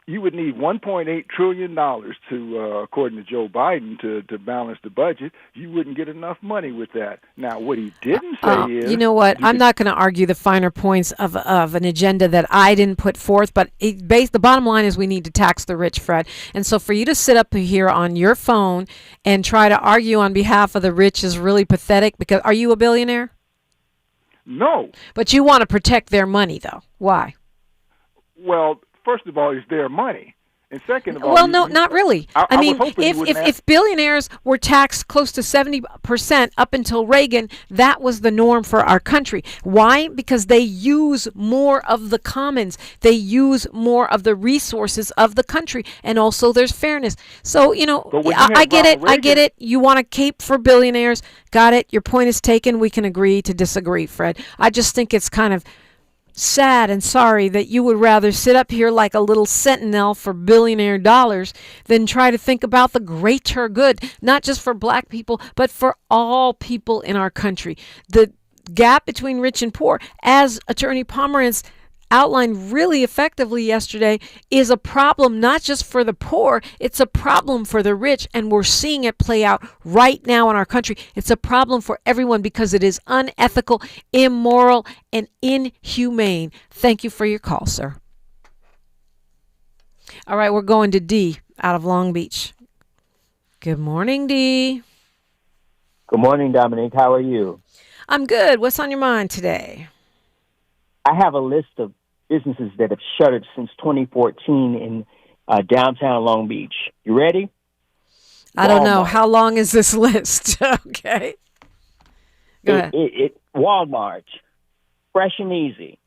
Speaker 21: you would need $1.8 trillion to, according to Joe Biden, to balance the budget. You wouldn't get enough money with that. Now, what he didn't say is...
Speaker 5: You know what? I'm not going to argue the finer points of an agenda that I didn't put forth, but the bottom line is we need to tax the rich, Fred. And so for you to sit up here on your phone and try to argue on behalf of the rich is really pathetic, because are you a billionaire?
Speaker 21: No.
Speaker 5: But you want to protect their money, though. Why?
Speaker 21: Well, first of all, it's their money. And second of all...
Speaker 5: Well, no, not really. I mean, if billionaires were taxed close to 70% up until Reagan, that was the norm for our country. Why? Because they use more of the commons. They use more of the resources of the country. And also there's fairness. So, I get it. I get it. You want a cape for billionaires. Got it. Your point is taken. We can agree to disagree, Fred. I just think it's kind of sad and sorry that you would rather sit up here like a little sentinel for billionaire dollars than try to think about the greater good, not just for black people, but for all people in our country. The gap between rich and poor, as Attorney Pomerantz outlined really effectively yesterday, is a problem not just for the poor, it's a problem for the rich, and we're seeing it play out right now in our country. It's a problem for everyone because it is unethical, immoral, and inhumane. Thank you for your call, sir. All right, we're going to D out of Long Beach. Good morning, D.
Speaker 3: Good morning, Dominique. How are you?
Speaker 5: I'm good. What's on your mind today?
Speaker 3: I have a list of businesses that have shuttered since 2014 in downtown Long Beach. You ready?
Speaker 5: I don't know. How long is this list? Okay. Go ahead.
Speaker 3: Walmart, Fresh and Easy,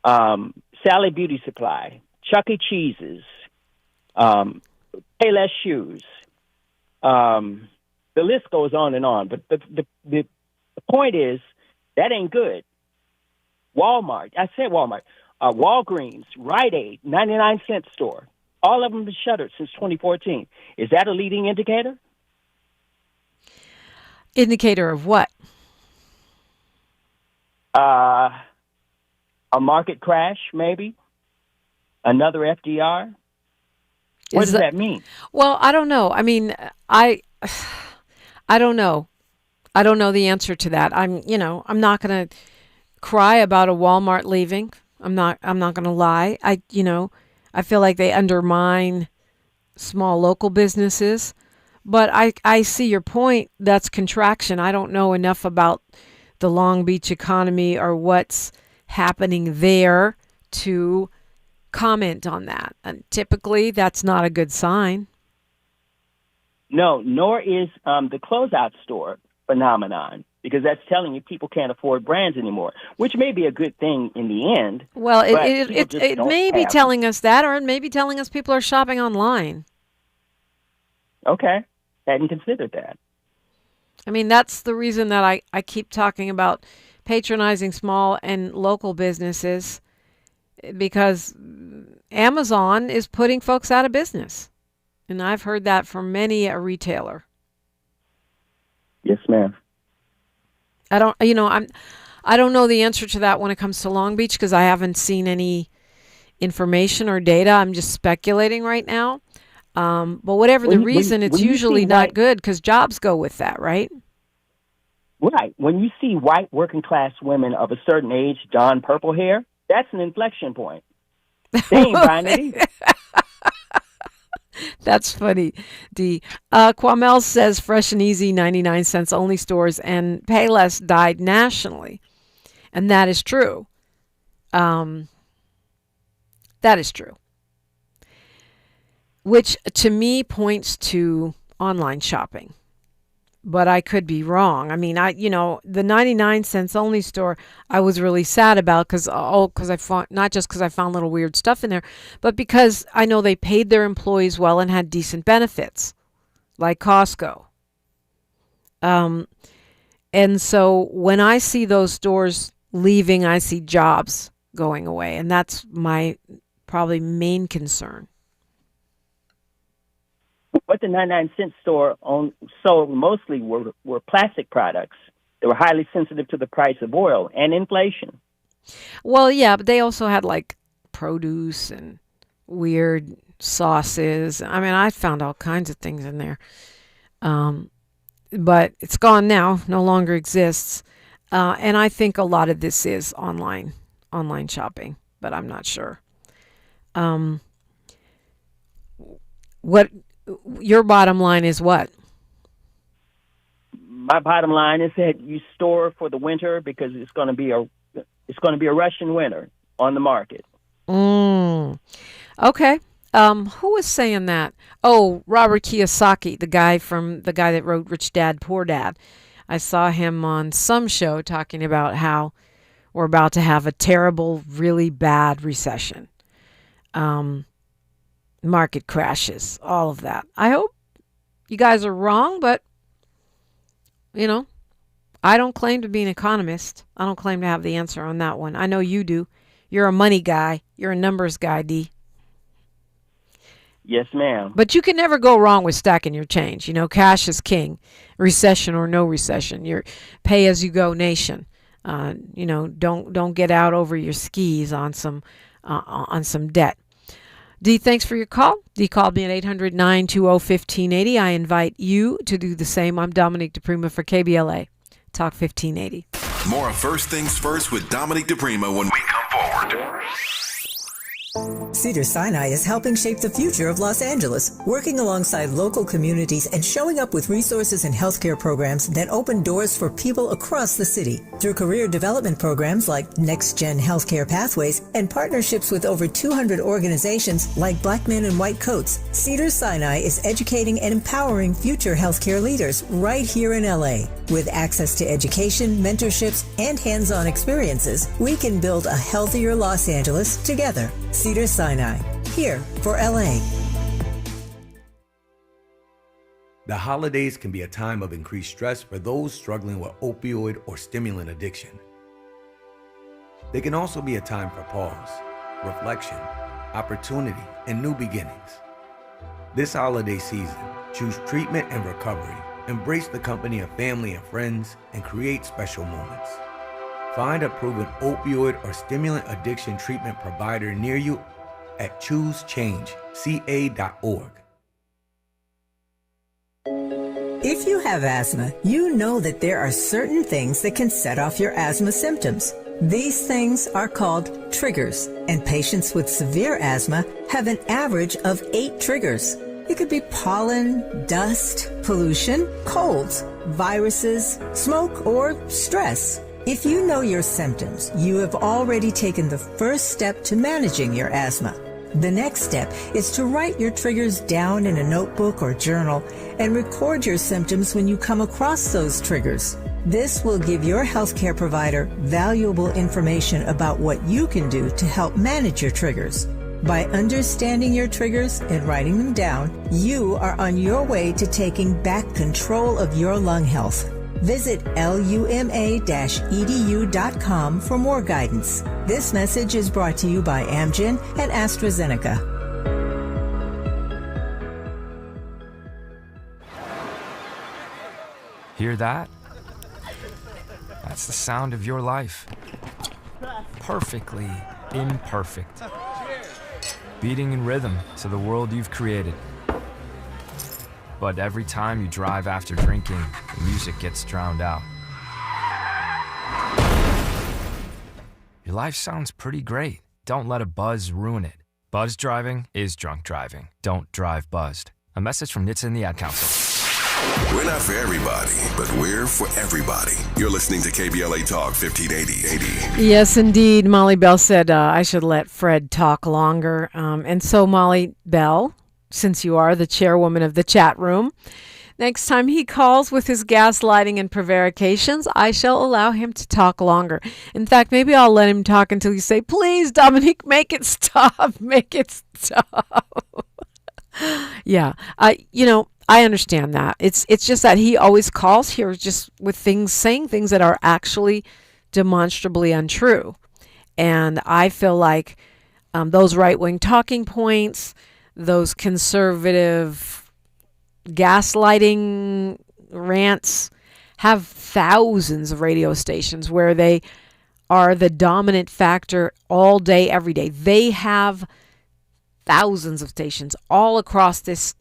Speaker 3: Sally Beauty Supply, Chuck E. Cheese's, Payless Shoes. The list goes on and on. But the point is, that ain't good. Walmart, I said Walmart, Walgreens, Rite Aid, 99-cent store. All of them have shuttered since 2014. Is that a leading indicator?
Speaker 5: Indicator of what?
Speaker 3: A market crash, maybe? Another FDR? What does that mean?
Speaker 5: Well, I don't know. I mean, I don't know. I don't know the answer to that. I'm not going to cry about a Walmart leaving. I'm not going to lie. I feel like they undermine small local businesses, but I see your point. That's contraction. I don't know enough about the Long Beach economy or what's happening there to comment on that. And typically that's not a good sign.
Speaker 3: No, nor is the closeout store phenomenon, because that's telling you people can't afford brands anymore, which may be a good thing in the end.
Speaker 5: Well, it may be telling us that, or it may be telling us people are shopping online.
Speaker 3: Okay. Hadn't considered that.
Speaker 5: I mean, that's the reason that I keep talking about patronizing small and local businesses, because Amazon is putting folks out of business. And I've heard that from many a retailer.
Speaker 3: Yes, ma'am.
Speaker 5: I don't know the answer to that when it comes to Long Beach, because I haven't seen any information or data. I'm just speculating right now. But whatever the reason, it's usually not good because jobs go with that, right?
Speaker 3: Right. When you see white working class women of a certain age don purple hair, that's an inflection point. They ain't buying it either.
Speaker 5: That's funny, D. Quamel says Fresh and Easy 99 cents only stores and Payless died nationally. And that is true. That is true. Which to me points to online shopping. But I could be wrong. I mean, the 99 cents only store I was really sad about because I found, not just because I found little weird stuff in there, but because I know they paid their employees well and had decent benefits, like Costco. And so when I see those stores leaving, I see jobs going away, and that's my probably main concern.
Speaker 3: What the 99-cent store sold mostly were plastic products that were highly sensitive to the price of oil and inflation.
Speaker 5: Well, yeah, but they also had like produce and weird sauces. I mean, I found all kinds of things in there. But it's gone now, no longer exists. And I think a lot of this is online shopping, but I'm not sure. What your bottom line is what?
Speaker 3: My bottom line is that you store for the winter because it's going to be a Russian winter on the market.
Speaker 5: Okay. Who was saying that? Oh, Robert Kiyosaki, the guy that wrote Rich Dad, Poor Dad. I saw him on some show talking about how we're about to have a terrible, really bad recession. Market crashes, all of that. I hope you guys are wrong, but, I don't claim to be an economist. I don't claim to have the answer on that one. I know you do. You're a money guy. You're a numbers guy, D.
Speaker 3: Yes, ma'am.
Speaker 5: But you can never go wrong with stacking your change. Cash is king. Recession or no recession. Your pay-as-you-go nation. Don't get out over your skis on some debt. D, thanks for your call. D called me at 800-920-1580. I invite you to do the same. I'm Dominique DePrima for KBLA. Talk 1580.
Speaker 4: More of First Things First with Dominique DePrima when we come forward.
Speaker 13: Cedars-Sinai is helping shape the future of Los Angeles, working alongside local communities and showing up with resources and healthcare programs that open doors for people across the city. Through career development programs like Next Gen Healthcare Pathways and partnerships with over 200 organizations like Black Men in White Coats, Cedars-Sinai is educating and empowering future healthcare leaders right here in LA. With access to education, mentorships, and hands-on experiences, we can build a healthier Los Angeles together. Cedars-Sinai, here for LA.
Speaker 2: The holidays can be a time of increased stress for those struggling with opioid or stimulant addiction. They can also be a time for pause, reflection, opportunity, and new beginnings. This holiday season, choose treatment and recovery. Embrace the company of family and friends and create special moments. Find a proven opioid or stimulant addiction treatment provider near you at choosechangeca.org.
Speaker 13: If you have asthma, you know that there are certain things that can set off your asthma symptoms. These things are called triggers, and patients with severe asthma have an average of 8 triggers. It could be pollen, dust, pollution, colds, viruses, smoke, or stress. If you know your symptoms, you have already taken the first step to managing your asthma. The next step is to write your triggers down in a notebook or journal and record your symptoms when you come across those triggers. This will give your healthcare provider valuable information about what you can do to help manage your triggers. By understanding your triggers and writing them down, you are on your way to taking back control of your lung health. Visit luma-edu.com for more guidance. This message is brought to you by Amgen and AstraZeneca.
Speaker 22: Hear that? That's the sound of your life. Perfectly imperfect. Beating in rhythm to the world you've created. But every time you drive after drinking, the music gets drowned out. Your life sounds pretty great. Don't let a buzz ruin it. Buzz driving is drunk driving. Don't drive buzzed. A message from NHTSA and the Ad Council.
Speaker 4: We're not for everybody, but we're for everybody. You're listening to KBLA Talk 1580.
Speaker 5: Yes, indeed. Molly Bell said I should let Fred talk longer. And so, Molly Bell, since you are the chairwoman of the chat room, next time he calls with his gaslighting and prevarications, I shall allow him to talk longer. In fact, maybe I'll let him talk until you say, please, Dominique, make it stop. Make it stop. Yeah. I understand that. It's just that he always calls here just with saying things that are actually demonstrably untrue. And I feel like those right-wing talking points, those conservative gaslighting rants have thousands of radio stations where they are the dominant factor all day, every day. They have thousands of stations all across this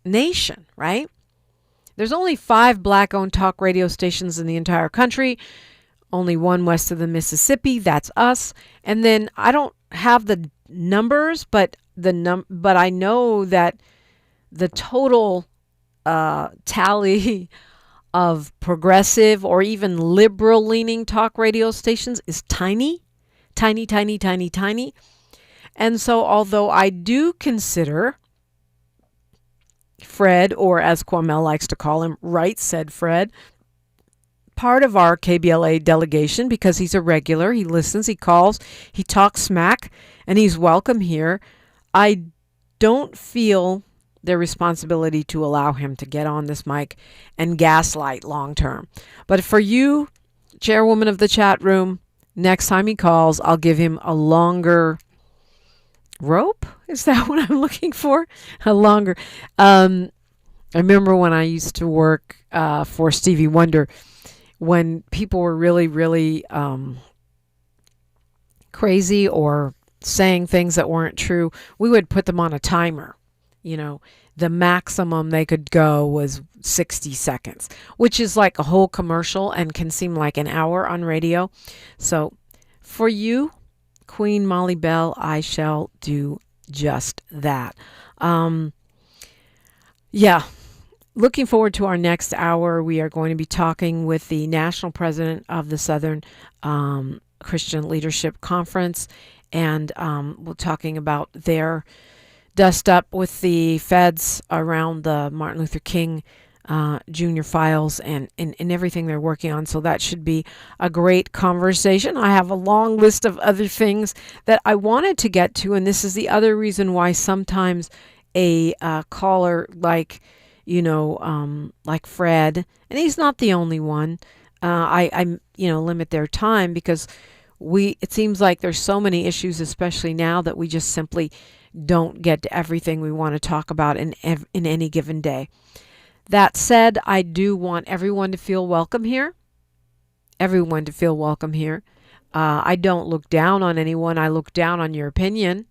Speaker 5: nation, right? There's only 5 black-owned talk radio stations in the entire country. Only one west of the Mississippi. That's us. And then I don't have the numbers, but I know that the total tally of progressive or even liberal-leaning talk radio stations is tiny. And so although I do consider Fred, or as Kwamel likes to call him, Right Said Fred, part of our KBLA delegation because he's a regular, he listens, he calls, he talks smack, and he's welcome here, I don't feel the responsibility to allow him to get on this mic and gaslight long term. But for you, chairwoman of the chat room, next time he calls, I'll give him a longer rope. Is that what I'm looking for? A longer. I remember when I used to work for Stevie Wonder, when people were really, really crazy or saying things that weren't true, we would put them on a timer. You know, the maximum they could go was 60 seconds, which is like a whole commercial and can seem like an hour on radio. So for you, Queen Molly Bell, I shall do just that. Looking forward to our next hour. We are going to be talking with the national president of the Southern Christian Leadership Conference, and we're talking about their dust up with the feds around the Martin Luther King Jr. files and everything they're working on. So that should be a great conversation. I have a long list of other things that I wanted to get to, and this is the other reason why sometimes a caller like Fred, and he's not the only one, I limit their time because it seems like there's so many issues, especially now, that we just simply don't get to everything we want to talk about in any given day. That said, I do want everyone to feel welcome here. I don't look down on anyone. I look down on your opinion.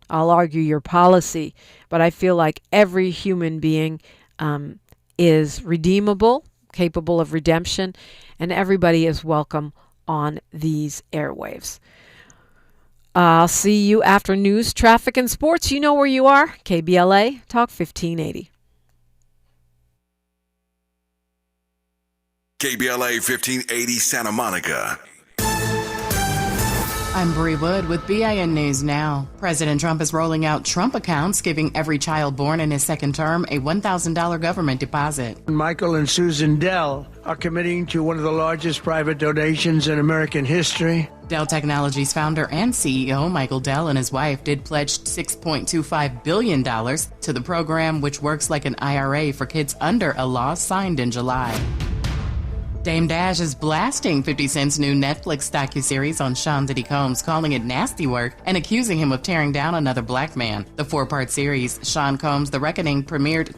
Speaker 5: I'll argue your policy. But I feel like every human being is redeemable, capable of redemption, and everybody is welcome on these airwaves. I'll see you after news, traffic, and sports. You know where you are. KBLA Talk 1580.
Speaker 4: KBLA 1580 Santa Monica.
Speaker 10: I'm Bree Wood with BIN News Now. President Trump is rolling out Trump accounts, giving every child born in his second term a $1,000 government deposit.
Speaker 11: Michael and Susan Dell are committing to one of the largest private donations in American history.
Speaker 10: Dell Technologies founder and CEO Michael Dell and his wife did pledge $6.25 billion to the program, which works like an IRA for kids under a law signed in July. Dame Dash is blasting 50 Cent's new Netflix docuseries on Sean Diddy Combs, calling it nasty work and accusing him of tearing down another black man. The 4-part series, Sean Combs: The Reckoning, premiered